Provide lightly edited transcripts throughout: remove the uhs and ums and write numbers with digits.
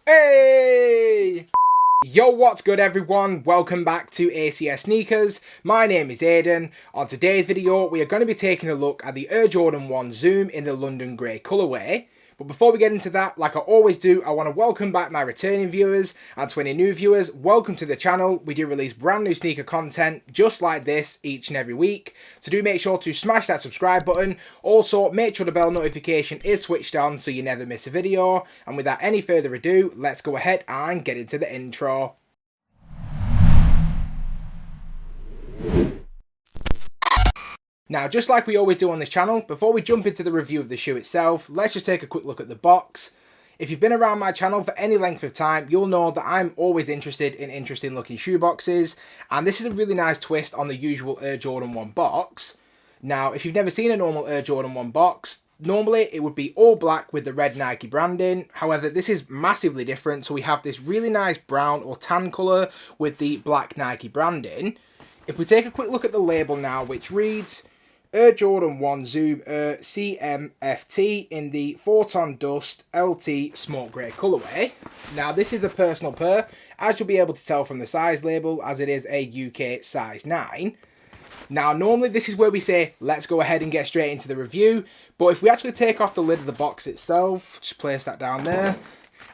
Hey! Yo, what's good everyone? Welcome back to ACS Sneakers. My name is Aidan. On today's video, we are going to be taking a look at the Air Jordan 1 Zoom in the London Grey colourway. But before we get into that, like I always do, I want to welcome back my returning viewers, and to any new viewers, welcome to the channel. We do release brand new sneaker content just like this each and every week. So do make sure to smash that subscribe button. Also, make sure the bell notification is switched on so you never miss a video. And without any further ado, let's go ahead and get into the intro. Now, just like we always do on this channel, before we jump into the review of the shoe itself, let's just take a quick look at the box. If you've been around my channel for any length of time, you'll know that I'm always interested in interesting looking shoe boxes, and this is a really nice twist on the usual Air Jordan 1 box. Now, if you've never seen a normal Air Jordan 1 box, normally it would be all black with the red Nike branding. However, this is massively different, so we have this really nice brown or tan colour with the black Nike branding. If we take a quick look at the label now, which reads Air Jordan 1 Zoom Air CMFT in the Photon Dust LT Smoke Grey colourway. Now, this is a personal pair, as you'll be able to tell from the size label, as it is a UK size 9. Now, normally this is where we say, let's go ahead and get straight into the review, but if we actually take off the lid of the box itself, just place that down there.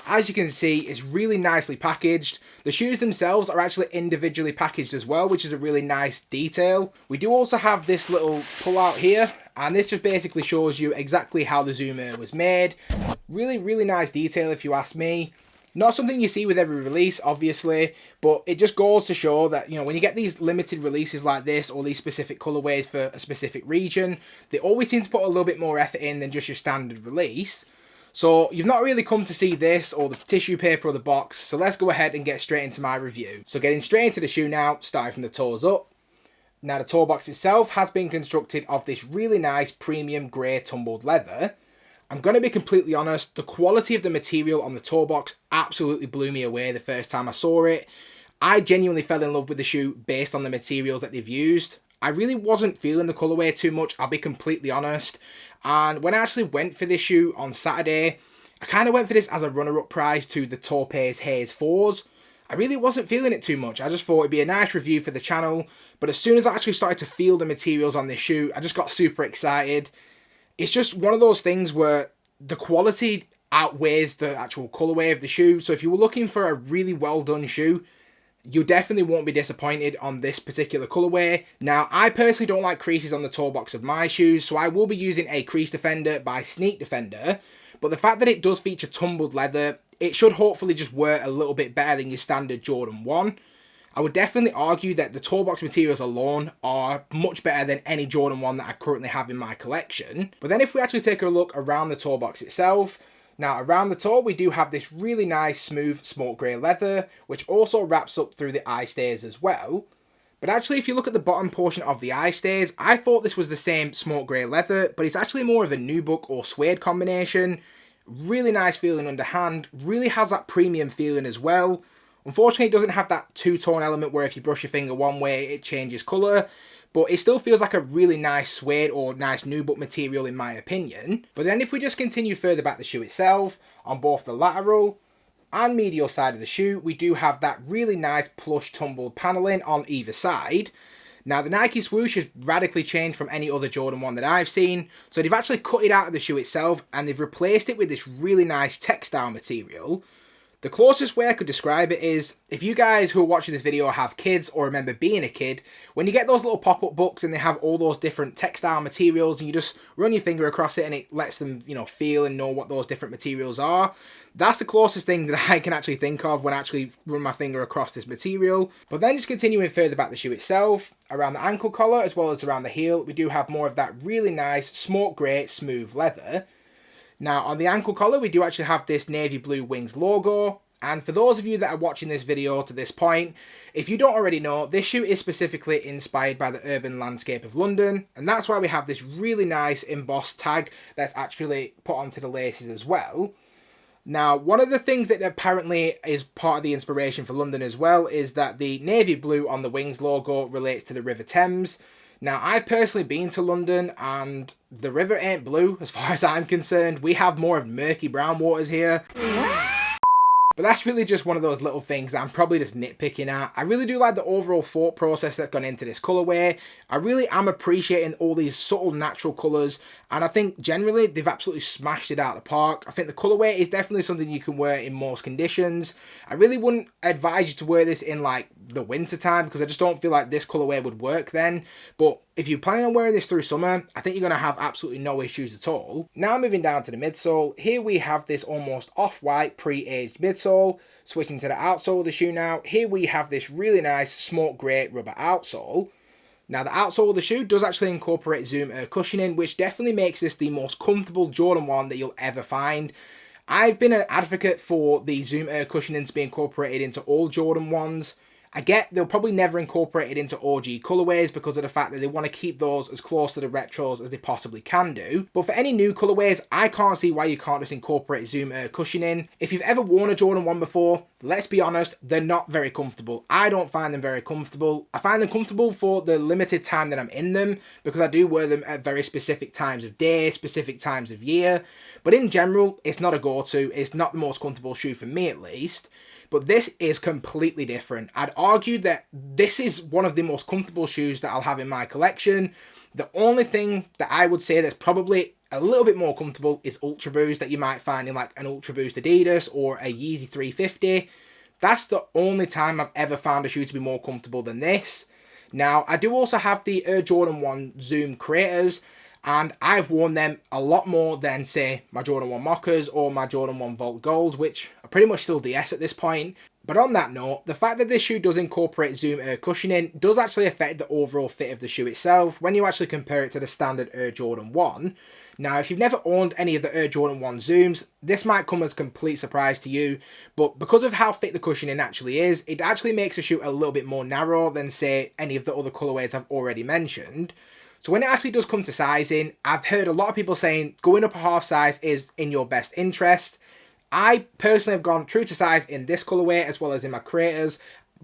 As you can see, it's really nicely packaged. The shoes themselves are actually individually packaged as well, which is a really nice detail. We do also have this little pull out here, and this just basically shows you exactly how the Zoom Air was made. Really nice detail if you ask me. Not something you see with every release, obviously, but it just goes to show that, you know, when you get these limited releases like this, or these specific colorways for a specific region, they always seem to put a little bit more effort in than just your standard release. So you've not really come to see this or the tissue paper or the box, so let's go ahead and get straight into my review. So getting straight into the shoe now, starting from the toes up. Now, the toe box itself has been constructed of this really nice premium grey tumbled leather. I'm going to be completely honest, the quality of the material on the toe box absolutely blew me away the first time I saw it. I genuinely fell in love with the shoe based on the materials that they've used. I really wasn't feeling the colourway too much, I'll be completely honest. And when I actually went for this shoe on Saturday, I kind of went for this as a runner-up prize to the Torpe's Haze 4s. I really wasn't feeling it too much. I just thought it'd be a nice review for the channel. But as soon as I actually started to feel the materials on this shoe, I just got super excited. It's just one of those things where the quality outweighs the actual colourway of the shoe. So if you were looking for a really well done shoe, you definitely won't be disappointed on this particular colourway. Now, I personally don't like creases on the toe box of my shoes, so I will be using a Crease Defender by Sneak Defender. But the fact that it does feature tumbled leather, it should hopefully just wear a little bit better than your standard Jordan 1. I would definitely argue that the toe box materials alone are much better than any Jordan 1 that I currently have in my collection. But then if we actually take a look around the toe box itself, now, around the toe, we do have this really nice, smooth, smoke grey leather, which also wraps up through the eye stays as well. But actually, if you look at the bottom portion of the eye stays, I thought this was the same smoke grey leather, but it's actually more of a nubuck or suede combination. Really nice feeling under hand, really has that premium feeling as well. Unfortunately, it doesn't have that two-tone element where if you brush your finger one way, it changes colour. But it still feels like a really nice suede or nice nubuck material in my opinion. But then if we just continue further back the shoe itself, on both the lateral and medial side of the shoe, we do have that really nice plush tumbled paneling on either side. Now, the Nike Swoosh has radically changed from any other Jordan 1 that I've seen. So they've actually cut it out of the shoe itself and they've replaced it with this really nice textile material. The closest way I could describe it is, if you guys who are watching this video have kids or remember being a kid, when you get those little pop-up books and they have all those different textile materials and you just run your finger across it and it lets them, you know, feel and know what those different materials are. That's the closest thing that I can actually think of when I actually run my finger across this material. But then just continuing further back the shoe itself, around the ankle collar as well as around the heel, we do have more of that really nice smoke grey smooth leather. Now, on the ankle collar, we do actually have this navy blue wings logo. And for those of you that are watching this video to this point, if you don't already know, this shoe is specifically inspired by the urban landscape of London. And that's why we have this really nice embossed tag that's actually put onto the laces as well. Now, one of the things that apparently is part of the inspiration for London as well is that the navy blue on the wings logo relates to the River Thames. Now, I've personally been to London and the river ain't blue as far as I'm concerned. We have more of murky brown waters here. But that's really just one of those little things that I'm probably just nitpicking at. I really do like the overall thought process that's gone into this colourway. I really am appreciating all these subtle natural colours, and I think generally they've absolutely smashed it out of the park. I think the colourway is definitely something you can wear in most conditions. I really wouldn't advise you to wear this in like the winter time, because I just don't feel like this colourway would work then. But if you're planning on wearing this through summer, I think you're going to have absolutely no issues at all. Now moving down to the midsole, here we have this almost off-white pre-aged midsole. Switching to the outsole of the shoe now, here we have this really nice smoke grey rubber outsole. Now the outsole of the shoe does actually incorporate Zoom Air cushioning, which definitely makes this the most comfortable Jordan 1 that you'll ever find. I've been an advocate for the Zoom Air cushioning to be incorporated into all Jordan 1s. I get they'll probably never incorporate it into OG colourways because of the fact that they want to keep those as close to the retros as they possibly can do. But for any new colourways, I can't see why you can't just incorporate Zoom Air cushioning. If you've ever worn a Jordan 1 before, let's be honest, they're not very comfortable. I don't find them very comfortable. I find them comfortable for the limited time that I'm in them, because I do wear them at very specific times of day, specific times of year. But in general, it's not a go-to. It's not the most comfortable shoe for me, at least. But this is completely different. I'd argue that this is one of the most comfortable shoes that I'll have in my collection. The only thing that I would say that's probably a little bit more comfortable is Ultra Boost that you might find in like an Ultra Boost Adidas or a Yeezy 350. That's the only time I've ever found a shoe to be more comfortable than this. Now, I do also have the Air Jordan 1 Zoom Creators, and I've worn them a lot more than, say, my Jordan 1 Moccas or my Jordan 1 Vault Gold, which are pretty much still DS at this point. But on that note, the fact that this shoe does incorporate Zoom Air cushioning does actually affect the overall fit of the shoe itself when you actually compare it to the standard Air Jordan 1. Now, if you've never owned any of the Air Jordan 1 Zooms, this might come as a complete surprise to you, but because of how thick the cushioning actually is, it actually makes the shoe a little bit more narrow than, say, any of the other colourways I've already mentioned. So when it actually does come to sizing, I've heard a lot of people saying going up a half size is in your best interest. I personally have gone true to size in this colourway as well as in my creators,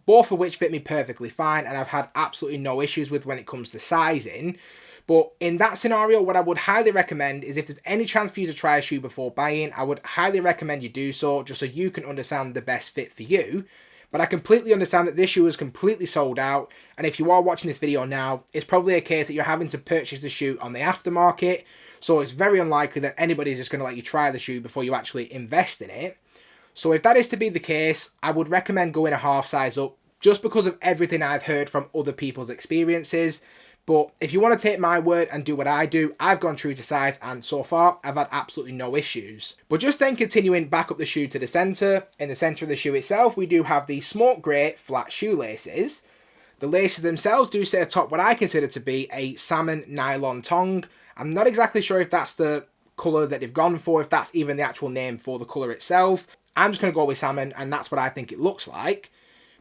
both of which fit me perfectly fine, and I've had absolutely no issues with when it comes to sizing. But in that scenario, what I would highly recommend is if there's any chance for you to try a shoe before buying, I would highly recommend you do so, just so you can understand the best fit for you. But I completely understand that this shoe is completely sold out, and if you are watching this video now, it's probably a case that you're having to purchase the shoe on the aftermarket, so it's very unlikely that anybody's just going to let you try the shoe before you actually invest in it. So if that is to be the case, I would recommend going a half size up, just because of everything I've heard from other people's experiences. But if you want to take my word and do what I do, I've gone true to size, and so far I've had absolutely no issues. But just then continuing back up the shoe to the centre, in the centre of the shoe itself we do have the smoke grey flat shoelaces. The laces themselves do sit atop what I consider to be a salmon nylon tongue. I'm not exactly sure if that's the colour that they've gone for, if that's even the actual name for the colour itself. I'm just going to go with salmon, and that's what I think it looks like.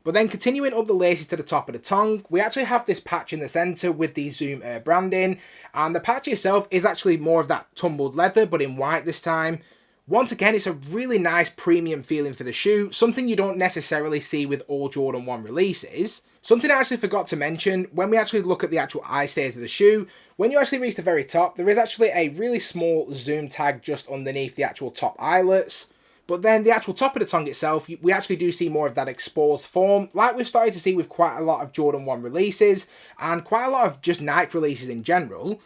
But then continuing up the laces to the top of the tongue, we actually have this patch in the centre with the Zoom Air branding, and the patch itself is actually more of that tumbled leather, but in white this time. Once again, it's a really nice premium feeling for the shoe, something you don't necessarily see with all Jordan 1 releases. Something I actually forgot to mention, when we actually look at the actual eye stays of the shoe, when you actually reach the very top, there is actually a really small zoom tag just underneath the actual top eyelets. But then the actual top of the tongue itself, we actually do see more of that exposed form, like we've started to see with quite a lot of Jordan 1 releases, and quite a lot of just Nike releases in general.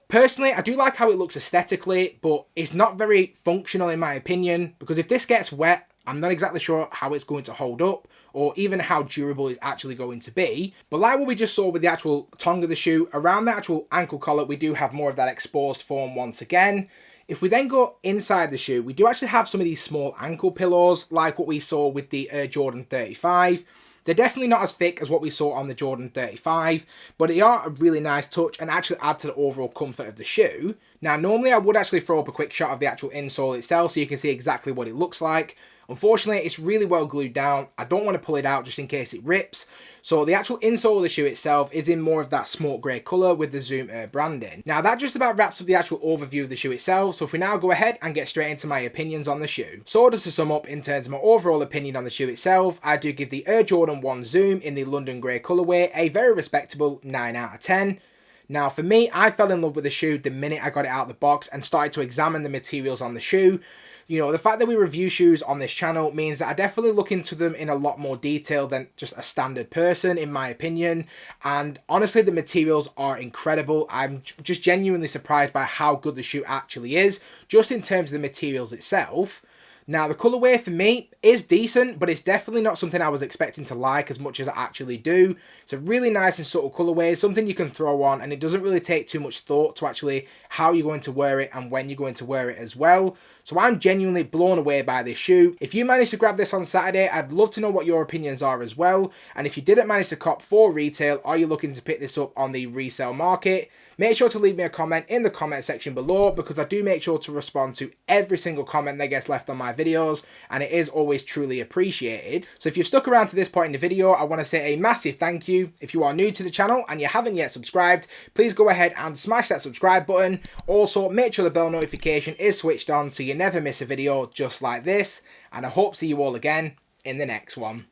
Personally, I do like how it looks aesthetically, but it's not very functional in my opinion, because if this gets wet, I'm not exactly sure how it's going to hold up, or even how durable it's actually going to be. But like what we just saw with the actual tongue of the shoe, around the actual ankle collar, we do have more of that exposed form once again. If we then go inside the shoe, we do actually have some of these small ankle pillows, like what we saw with the Air Jordan 35. They're definitely not as thick as what we saw on the Jordan 35, but they are a really nice touch and actually add to the overall comfort of the shoe. Now, normally I would actually throw up a quick shot of the actual insole itself so you can see exactly what it looks like. Unfortunately, it's really well glued down. I don't want to pull it out just in case it rips. So the actual insole of the shoe itself is in more of that smoke grey colour with the Zoom Air branding. Now that just about wraps up the actual overview of the shoe itself, so if we now go ahead and get straight into my opinions on the shoe. So just to sum up, in terms of my overall opinion on the shoe itself, I do give the Air Jordan 1 Zoom in the London Grey colourway a very respectable 9 out of 10. Now for me, I fell in love with the shoe the minute I got it out of the box and started to examine the materials on the shoe. You know, the fact that we review shoes on this channel means that I definitely look into them in a lot more detail than just a standard person, in my opinion. And honestly, the materials are incredible. I'm just genuinely surprised by how good the shoe actually is, just in terms of the materials itself. Now, the colourway for me is decent, but it's definitely not something I was expecting to like as much as I actually do. It's a really nice and subtle colourway, something you can throw on, and it doesn't really take too much thought to actually how you're going to wear it and when you're going to wear it as well. So I'm genuinely blown away by this shoe. If you managed to grab this on Saturday, I'd love to know what your opinions are as well. And if you didn't manage to cop for retail, or you're looking to pick this up on the resale market, make sure to leave me a comment in the comment section below, because I do make sure to respond to every single comment that gets left on my videos, and it is always truly appreciated. So if you've stuck around to this point in the video, I want to say a massive thank you. If you are new to the channel and you haven't yet subscribed, please go ahead and smash that subscribe button. Also, make sure the bell notification is switched on so you never miss a video just like this, and I hope to see you all again in the next one.